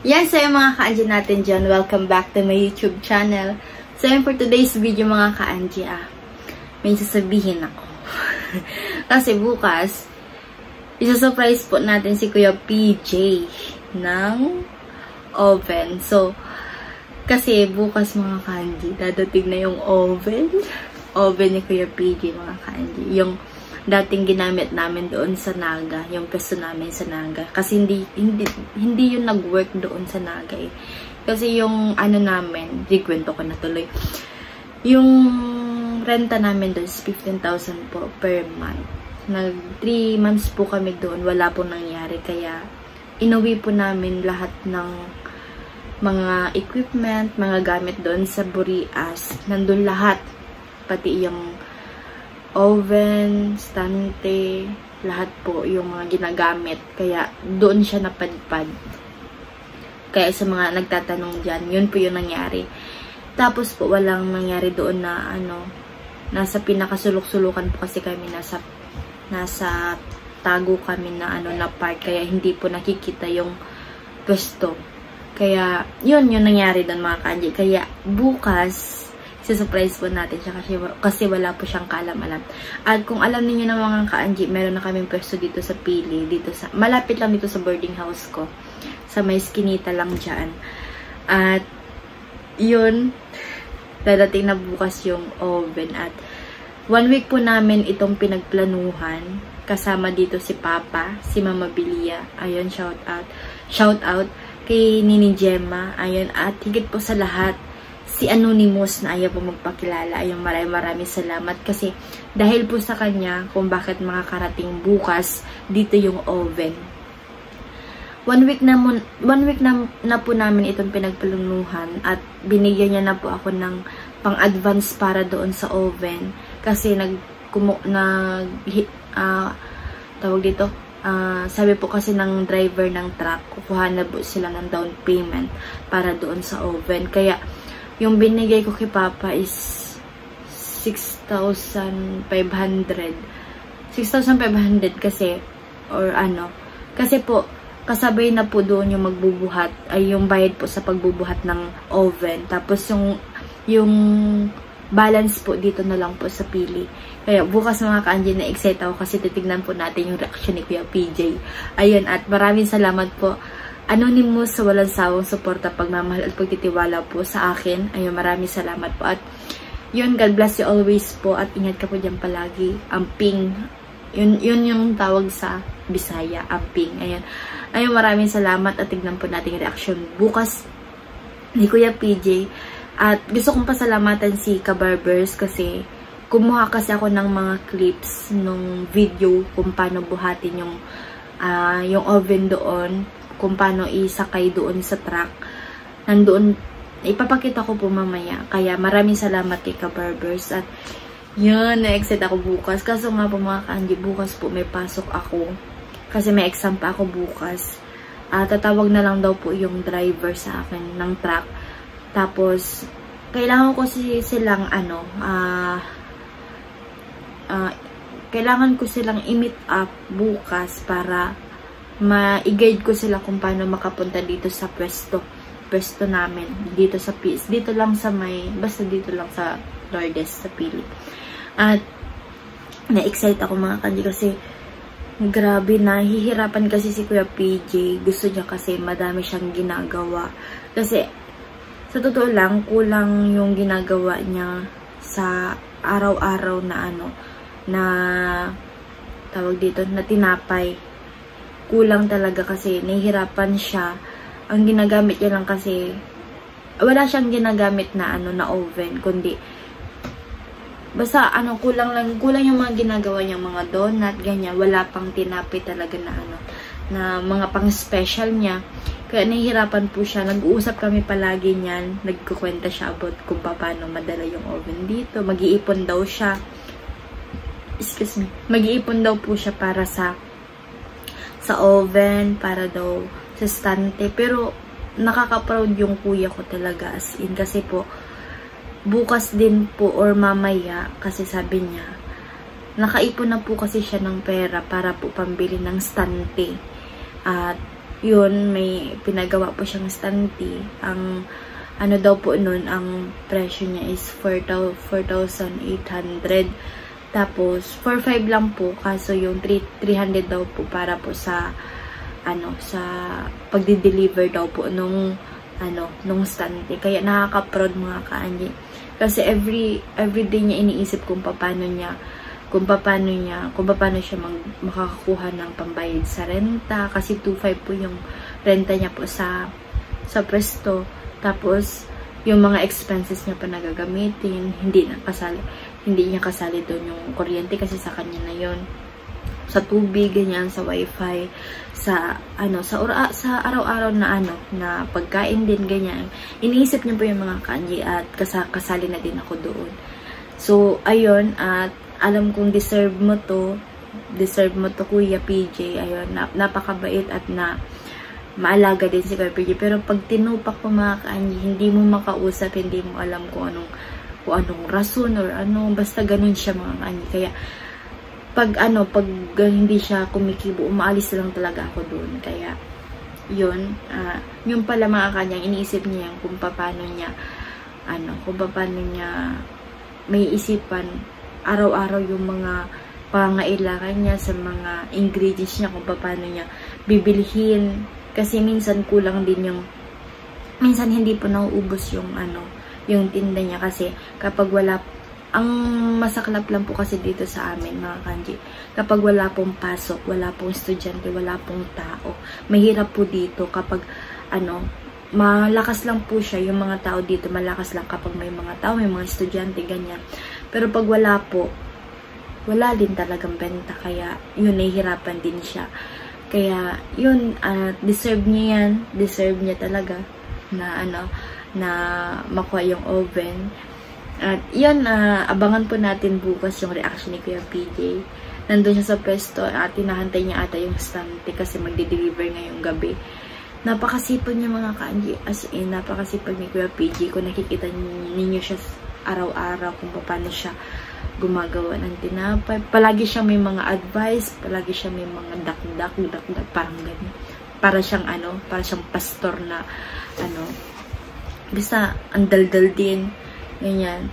Yan sa'yo mga ka-Angie natin dyan. Welcome back to my YouTube channel. So yan for today's video mga ka-Angie, may sasabihin ako. Kasi bukas, isa-surprise po natin si Kuya PJ ng oven. So, kasi bukas mga ka-Angie, dadating na yung oven. Oven ni Kuya PJ mga ka-Angie. Yung dating ginamit namin doon sa Naga, yung pwesto namin sa Naga. Kasi hindi yung nag-work doon sa Naga eh. Kasi yung ano namin, kwento ko na tuloy. Yung renta namin doon is 15,000 po per month. Nag 3 months po kami doon, wala pong nangyari. Kaya inuwi po namin lahat ng mga equipment, mga gamit doon sa Burias. Nandun lahat. Pati yung oven, stante, lahat po yung mga ginagamit. Kaya doon siya napadpad. Kaya sa mga nagtatanong dyan, yun po yung nangyari. Tapos po walang nangyari doon na nasa pinakasulok-sulukan po kasi kami, nasa tago kami na na part. Kaya hindi po nakikita yung pwesto. Kaya yun yung nangyari doon mga ka-Angie. Kaya bukas surprise po natin siya kasi wala po siyang kaalam-alam. At kung alam niyo na mga ka-Angie, meron na kaming pwesto dito sa Pili, malapit lang dito sa boarding house ko. Sa may skinita lang dyan. At yun, dadating na bukas yung oven. At 1 week po namin itong pinagplanuhan. Kasama dito si Papa, si Mama Bilia. Ayun, shout out. Shout out kay Nini Gemma. Ayun, at higit po sa lahat, si Anonymous na ayaw po magpakilala. Ayun, maraming salamat kasi dahil po sa kanya kung bakit makakarating bukas dito yung oven. 1 week na po namin itong pinagplanuhan at binigyan niya na po ako ng pang-advance para doon sa oven kasi sabi po kasi ng driver ng truck, kukuha na po sila ng down payment para doon sa oven. Kaya yung binigay ko kay Papa is 6,500. 6,500 kasi, kasi po, kasabay na po doon yung magbubuhat, ay yung bayad po sa pagbubuhat ng oven. Tapos yung balance po dito na lang po sa Pili. Kaya bukas mga ka-Angie, na-excite ako kasi titignan po natin yung reaction ni Kuya PJ. Ayun, at maraming salamat po Anonymous sa walang sawang suporta, pagmamahal at pagtitiwala po sa akin. Ayun, maraming salamat po. At yun, God bless you always po. At ingat ka po dyan palagi. Amping. Yun yung tawag sa Bisaya. Amping. Ayun, maraming salamat. At tignan po natin yung reaction bukas ni Kuya PJ. At gusto kong pasalamatan si Kabarbers kasi kumuha kasi ako ng mga clips nung video kung paano buhatin yung oven doon, kung paano isakay doon sa truck. Nandoon, ipapakita ko po mamaya. Kaya maraming salamat kay Kabarbers. At yun, na-excite ako bukas. Kaso nga po mga ka-Angie, bukas po may pasok ako. Kasi may exam pa ako bukas. Tatawag na lang daw po yung driver sa akin ng truck. Tapos, kailangan ko silang kailangan ko silang i-meet up bukas para ma-guide ko sila kung paano makapunta dito sa pwesto namin, dito sa Peace, dito lang sa basta dito lang sa Lourdes, sa Pili. At na-excite ako mga ka-Angie kasi grabe, nahihirapan kasi si Kuya PJ. Gusto niya kasi madami siyang ginagawa. Kasi sa totoo lang, kulang yung ginagawa niya sa araw-araw na tawag dito, na tinapay. Kulang talaga kasi nahihirapan siya. Ang ginagamit niya lang kasi wala siyang ginagamit na na oven, kundi basta kulang yung mga ginagawa niya, mga donut, ganyan. Wala pang tinapay talaga na mga pang special niya. Kaya nahihirapan po siya. Nag-uusap kami palagi niyan. Nagkukwenta siya about kung paano madala yung oven dito. Mag-iipon daw siya. Excuse me. Mag-iipon daw po siya para sa oven, para daw sa stante. Pero nakaka-proud yung kuya ko talaga, as in. Kasi po, bukas din po or mamaya, kasi sabi niya, nakaipon na po kasi siya ng pera para po pambili ng stante. At yun, may pinagawa po siyang stunty. Ang ano daw po nun, ang presyo niya is 4,800. Tapos 4,500 lang po, kaso yung 300 daw po para po sa ano, sa pagdi-deliver daw po nung nung stunty. Kaya nakaka-proud mga kaanji. Kasi every day niya iniisip kung paano siya makakakuha ng pambayad sa renta. Kasi 2,500 po yung renta niya po sa pwesto. Tapos, yung mga expenses niya pa nagagamitin, hindi niya kasali doon yung kuryente kasi sa kanya na yon, sa tubig, ganyan, sa wifi, sa araw-araw na pagkain din, ganyan. Iniisip niya po yung mga kanji at kasali na din ako doon. So, ayun, at alam kong deserve mo to Kuya PJ. Ayun, napakabait at maalaga din si Kuya PJ. Pero pag tinupak po mga kaanyi, hindi mo makausap, hindi mo alam kung anong rason or basta ganun siya mga kaanyi. Kaya pag hindi siya kumikibo, umaalis lang talaga ako doon. Kaya yun pala mga kaanyang iniisip niya kung paano niya may isipan araw-araw yung mga pangailangan niya sa mga ingredients niya, kung paano niya bibilhin. Kasi minsan kulang din minsan hindi po nauubos yung tinda niya. Kasi kapag ang masaklap lang po kasi dito sa amin mga kanji, kapag wala pong pasok, wala pong estudyante, wala pong tao, mahirap po dito kapag malakas lang po siya, yung mga tao dito malakas lang kapag may mga tao, may mga estudyante, ganyan. Pero pag wala po, wala din talagang benta. Kaya yun, nahihirapan din siya. Kaya yun, deserve niya yan. Deserve niya talaga na makuha yung oven. At yun, abangan po natin bukas yung reaction ni Kuya PJ. Nandun siya sa pwesto at tinahantay niya ata yung stante kasi magde-deliver ngayong gabi. Napakasipag niya mga kanji. As in, napakasipag ni Kuya PJ. Kung nakikita ninyo siya araw-araw kung paano siya gumagawa ng tinapay. Palagi siya may mga advice, palagi siya may mga dak-dak, parang ganyan. Para siyang pastor na basta ang daldal din. Ganyan.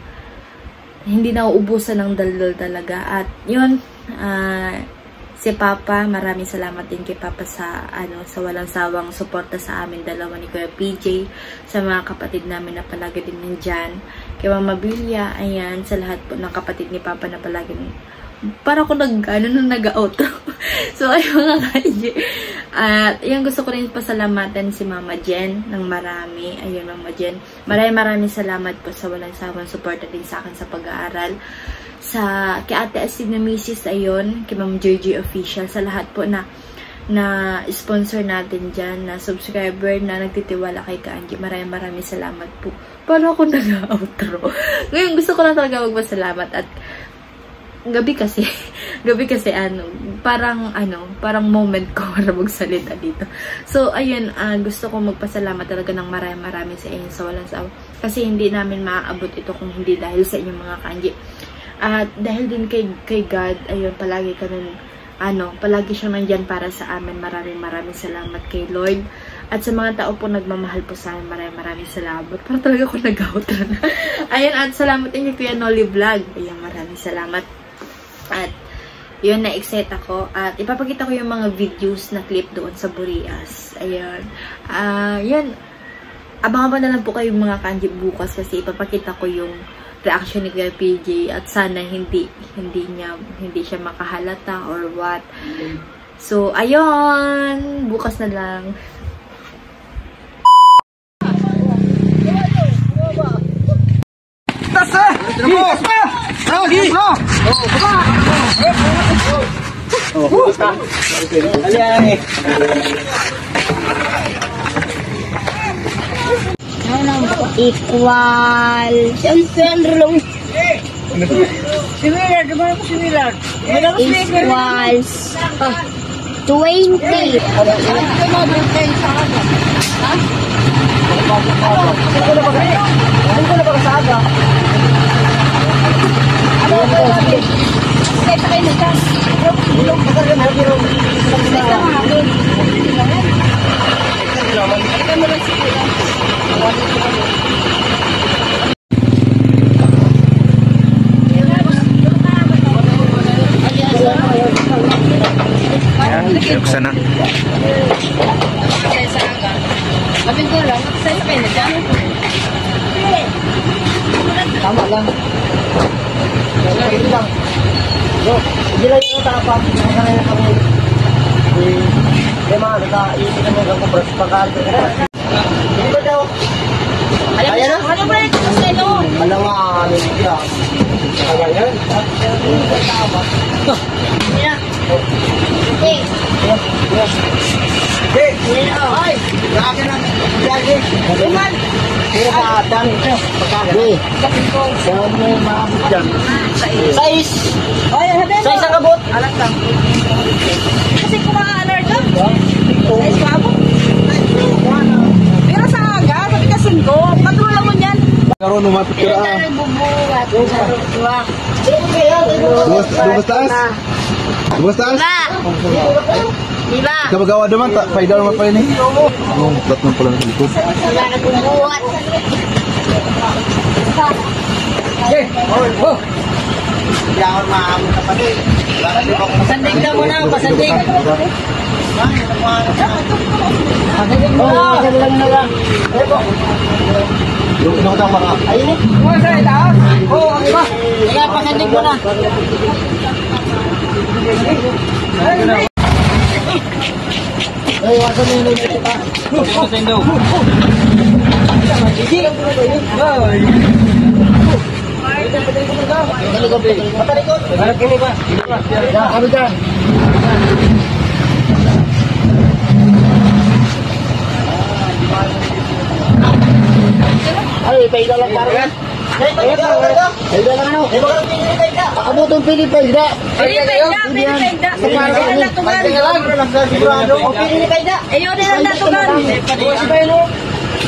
Hindi na uubusan ng daldal talaga. At yun, si Papa, maraming salamat din kay Papa sa walang sawang suporta sa amin dalawa ni Kuya PJ, sa mga kapatid namin na palagi din nandyan, kay Mama Bilya, ayan, sa lahat po ng kapatid ni Papa na palagi para ko nag-outro. So, ayun mga kanji. At, ayun, gusto ko rin pasalamatan si Mama Jen ng marami. Ayun, Mama Jen. Maraming salamat po sa walang sawang suporta din sa akin sa pag-aaral. Kay Ate Asid na Mrs. ayun, kay Ma'am Georgie Official, sa lahat po na sponsor natin dyan, na subscriber na nagtitiwala kay Kaanji. Maraming salamat po. Para ako nag-outro. Ngayon, gusto ko lang talaga magpasalamat. At gabi kasi parang moment ko para magsalita dito. So, ayun, gusto ko magpasalamat talaga ng marami sa inyo sa walang sawa. Kasi hindi namin maaabot ito kung hindi dahil sa inyong mga kanji. At dahil din kay God, ayun, palagi siyang nandyan para sa amin. Maraming salamat kay Lord. At sa mga tao po nagmamahal po sa amin, maraming salamat. Para talaga ako nag-outro na. Ayun, at salamat din kay Kuya Nolly Vlog. Ayun, maraming salamat. At yun, na-excite ako. At ipapakita ko yung mga videos na clip doon sa Burias. Ayun. Yun. Abangan pa na lang po kayo mga kanji bukas kasi ipapakita ko yung reaction ni Kuya PJ at sana hindi siya makahalata or what. So, ayun. Bukas na lang. Equal. Equals 20. Ayan, buksan na. Tama lang. Ito lang. Hindi lang yung tapang. Nakakaya na kami. Hindi mga naka-iisip kami ng kubras pagkalit. Hindi ba daw? Ayan na? Ano ba ito sa ino? Alam nga, ano siya. Ayan yan. Ayan. Okay. Okay. Ay! Lagi na. Lagi. Luman. Kaya sa dami ito. Pagkakali. Saan mo maabot dyan? Sais. Sais ang kabot. Alam lang. Kasi kung ma-alert ka. Sais maabot. Pero sa aga, sabi ka 5. Patrula mo yan. Karoon lumapit ka. Nagbubuhat. Lumabas? Lumabas? Diba? Ika magawa naman, paidaw naman pa yun eh. Oo, dat man pala ng likod. Wala na bumuhat. Okay. Oh. Hindi ako maamot na pa rin. Pasandig ka muna, pasandig. Pasandig mo na. Pasandig mo na. Yung inakotang mga. Ayun eh. Kung sa itaas? Oo, ang iba. Kaya pasandig mo na. Ay, wasa mo yung nilito pa. Wasa daw. Hindi. Ay. Patarikot. Patarikot. Kini ba? Kami dyan. Ay, paida lang parang. Paida lang ano? Pakabutong Pilipinda. Pilipinda. Paida lang tugan. O Pilipinda. Ayaw din ang datugan.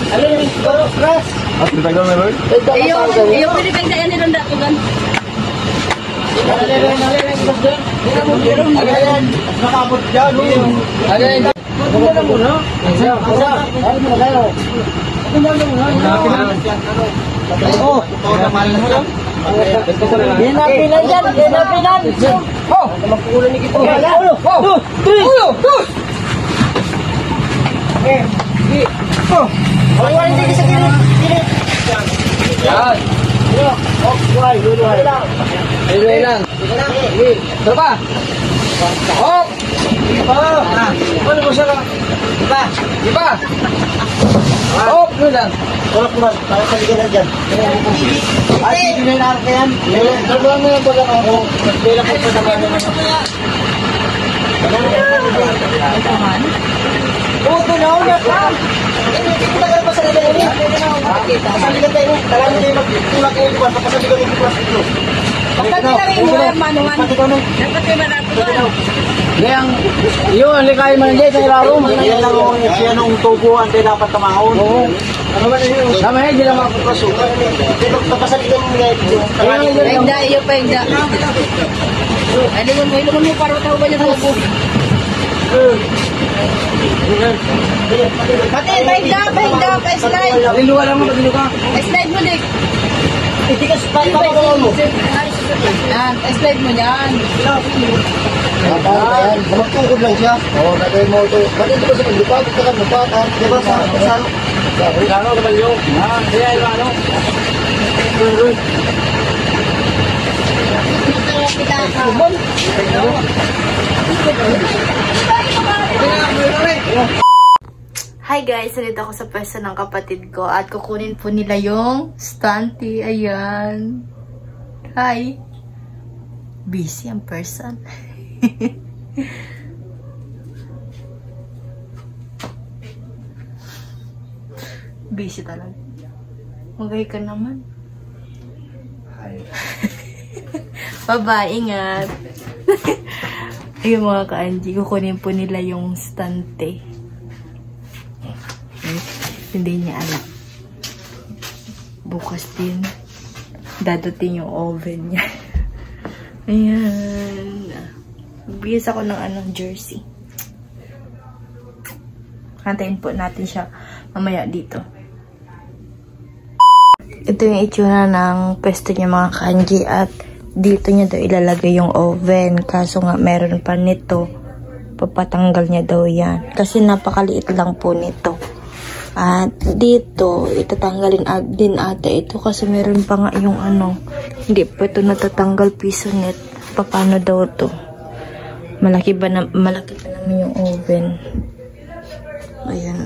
Ano yung cross? At nitagal na rin? Ayaw Pilipinda yan din ang datugan. Agayan. Nakabot dyan. Agayan. Pagkakala mo na. Ay, mo na kayo. Pagkakala mo na. Oh, hinapinan dyan, hinapinan. Oh, magpukulan ni Kito. Ulo, 2, 3. Oh, wala hindi sa kiri. Yan. Oh, luloy lang. Luloy lang. Ito pa. Oh. Iba. Ano mo siya? Iba. Oh, luloy lang. Tulak naman, para sa liganan dyan. Ay, hindi na narka yan. Nagawang na yung pagkakang ako. Nagbilang ko pa naman. Oo, tunaw na pa. Hindi ko tagal pa sa liganan niya. Sa liganan tayo, talang nyo yung magtulak kayo diba? Tapos sa liganan yung plastic nyo. Pagkakilagay mo yung manuman. Dapat kayo manatuan. Gayang, yun, likay man dyan sa ilarong. Yan lang ako, siya nung tubuan, tayo dapat tamahon. Oo. Ano ba na yun? Tama hindi lang makapasukan. Tapasaligan mo ngayon. Paingda, iyo paingda. Ay, ilungan mo para tao ba niya tubo? Pati, paingda, pa-slide. Liluwa lang mo, pag-liluwa. Pa-slide mo, Dick. Hindi ka pa-slide mo. Yan, pa-slide mo yan. Ayan, magtungkod lang siya. Oo, nagay mo ito. Bakit ito ba sa paglipad? Ito ka lupatan. Diba sa kasano? Ano naman yun? Kaya yung ano? Hi guys! Nandito ako sa pwesto ng kapatid ko at kukunin po nila yung stunty. Ayan. Hi! Busy ang person. Busy talaga. Magay ka naman. Hi. Bye-bye, ingat. Ayun mga ka-Angie, kukunin po nila yung stante. Hindi niya alam. Bukas din, dadating yung oven niya. Ayan. Bigyan ako ng jersey. Hantayin po natin siya mamaya dito. Ito yung itsura ng pwesto niya mga kanji at dito niya daw ilalagay yung oven. Kaso nga meron pa nito. Papatanggal niya daw yan. Kasi napakaliit lang po nito. At dito, itatanggalin din ata ito kasi meron pa nga yung ano. Hindi pa ito natatanggal piso net. Paano daw to? Malaki pa naman yung oven. Ayan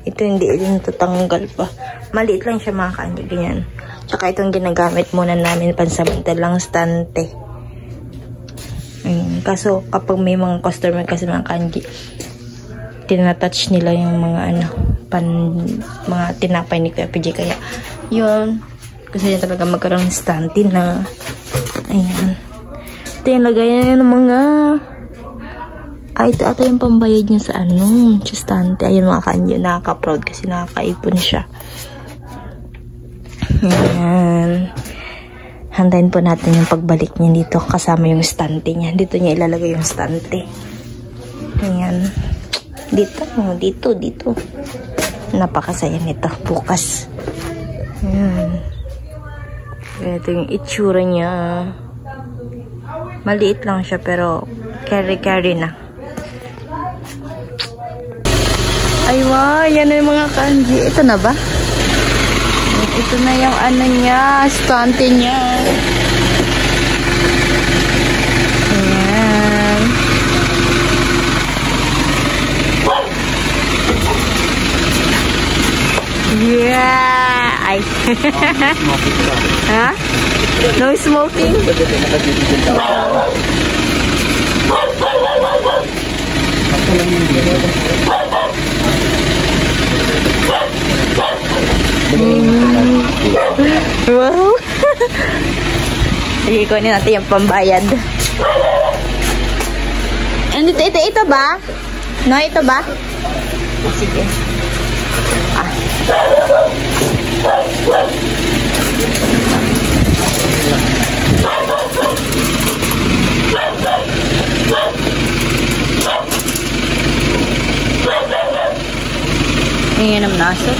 Ito hindi natatanggal pa. Maliit lang siya mga kanji. Ganyan. Tsaka itong ginagamit muna namin pansamantalang stante. Ayan. Kaso kapag may mga customer kasi mga kanji, tinatouch nila yung mga mga tinapay ni Kuya PJ. Kaya yun, kasi yun talaga magkaroon ng stante na ayan. Ito yung lagayan ng mga ito ata yung pambayad niya sa sa stante. Ayun mga kanyo, nakaka-proud kasi nakakaipon siya. Ayan. Hantayin po natin yung pagbalik niya dito kasama yung stante niya. Dito niya ilalagay yung stante. Ayan. Dito. Napakasaya nito. Bukas. Ayan. Ito yung itsura niya. Maliit lang siya pero carry na. Ay wow, yan na yung mga kanji. Ito na ba? Ito na yung niya, stante niya. Ayan. Yeah! Ay. Ha? No smoking? Wow! Sige, kunin natin yung pambayad. And ito ba? No, ito ba? Sige. Ayan ang naso.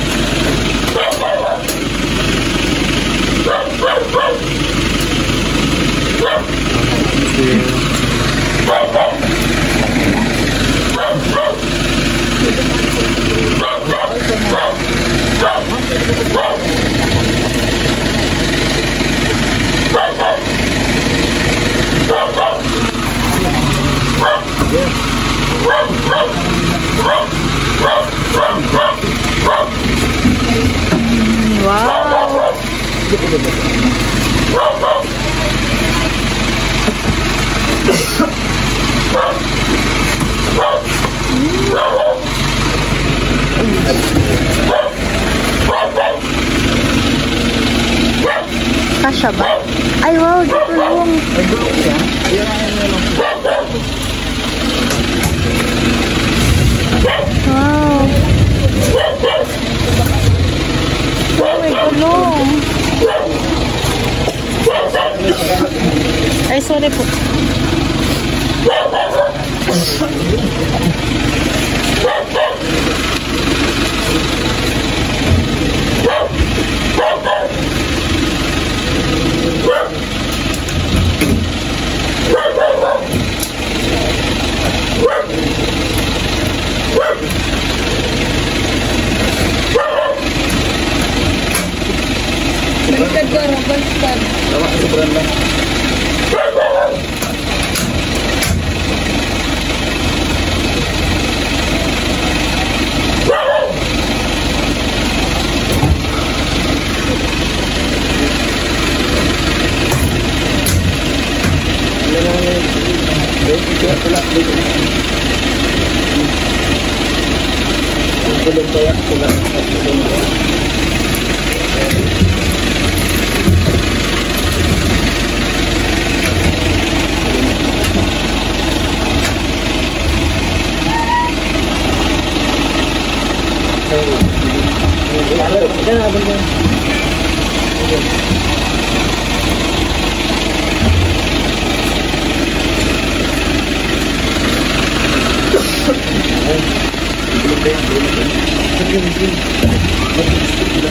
Wow. Kasya ba? Ay wow, gulong. Wow. Oh my gulong. Ay sorry po. Baliktad ka, baliktad. Tama, sobrang lang.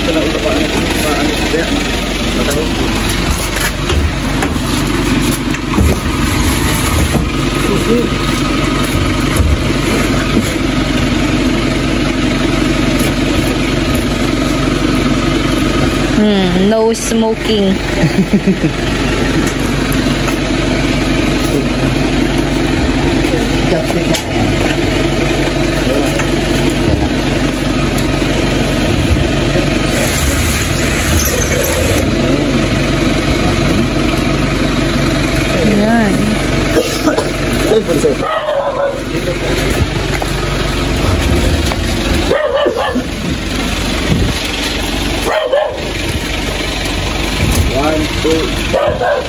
Ito lang ito paano. No smoking. Ayan. One, two. Ayan.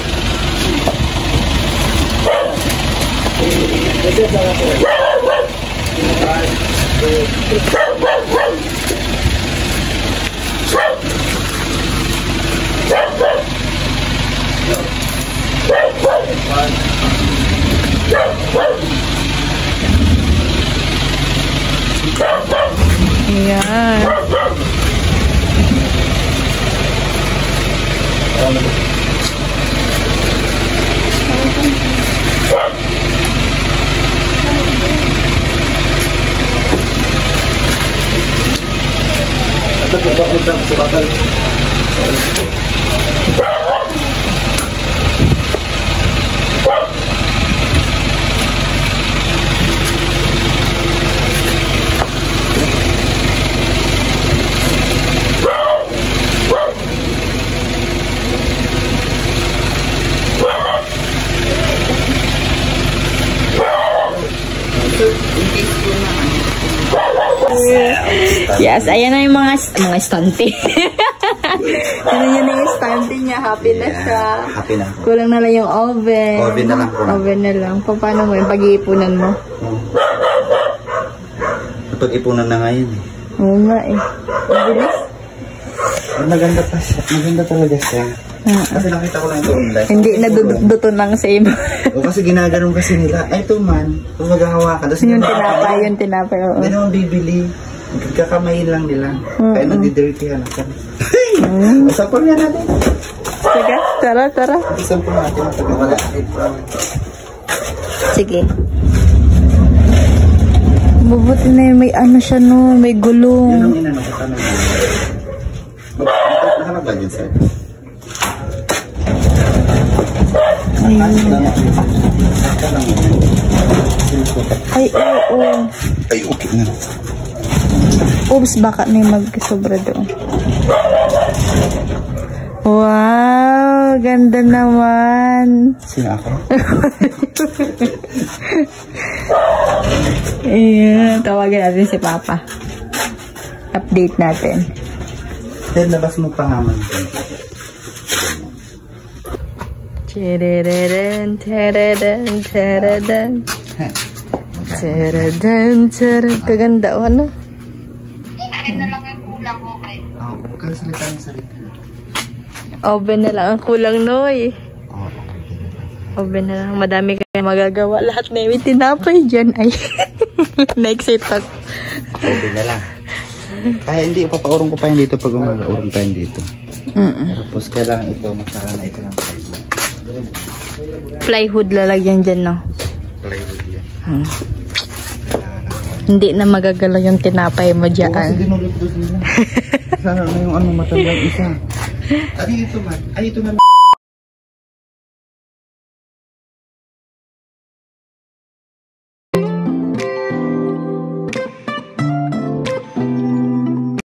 Yes, ayan na yung mga stunty. Yun na yung stunty niya. Happy na siya. Happy na. Kulang na lang yung oven. Oven na lang. Oven na lang. Paano mo yung pag-iipunan mo? Pag-ipunan na ngayon eh. Oo nga eh. Ang bilis. Maganda pa siya. Maganda talaga siya. Kasi nakita ko lang ito online. Hindi naduduto ng save. O kasi ginaganon kasi nila. Ay, ito man. Kung maghahawakan. Yung tinapay. Oo. Hindi naman bibili. Kakamayin lang nila. Kaya nadidirtihan ako. Sampol nga natin. Sige, tara. Sampol natin. Sige. Mabuti na yun. May ano siya no. May gulong. Yan ang inano ko. Tanong mo. Nakalagay yun sa'yo. Ay, oo. Ay, okay na. Oops, baka may magsobra doon. Wow, ganda naman. Sino ako? Ayan, tawagan natin si Papa. Update natin. Then, labas mo pa naman. Tadadadun, tadadun, tadadun. Tadadun, tadadun. Kaganda o ano? Huwag ka salita ng salita. Oven na lang ang kulang, Noy. Oven na lang. Madami kayo magagawa. Lahat na yung tinapay dyan. Ay, na-excite ako. Oven na lang. Kaya hindi, ipapaurong ko pa yun dito pag umaga-urong tayo dito. Tapos kailangan ito, masara na ito ng plywood. Plywood lalagyan dyan, no? Plywood yan. Hindi na magagalaw yung tinapay mo dyan. Kasi dinulot-dot nila. Sana na yung ano matandang isa. Ay, ito man. Ay, ito na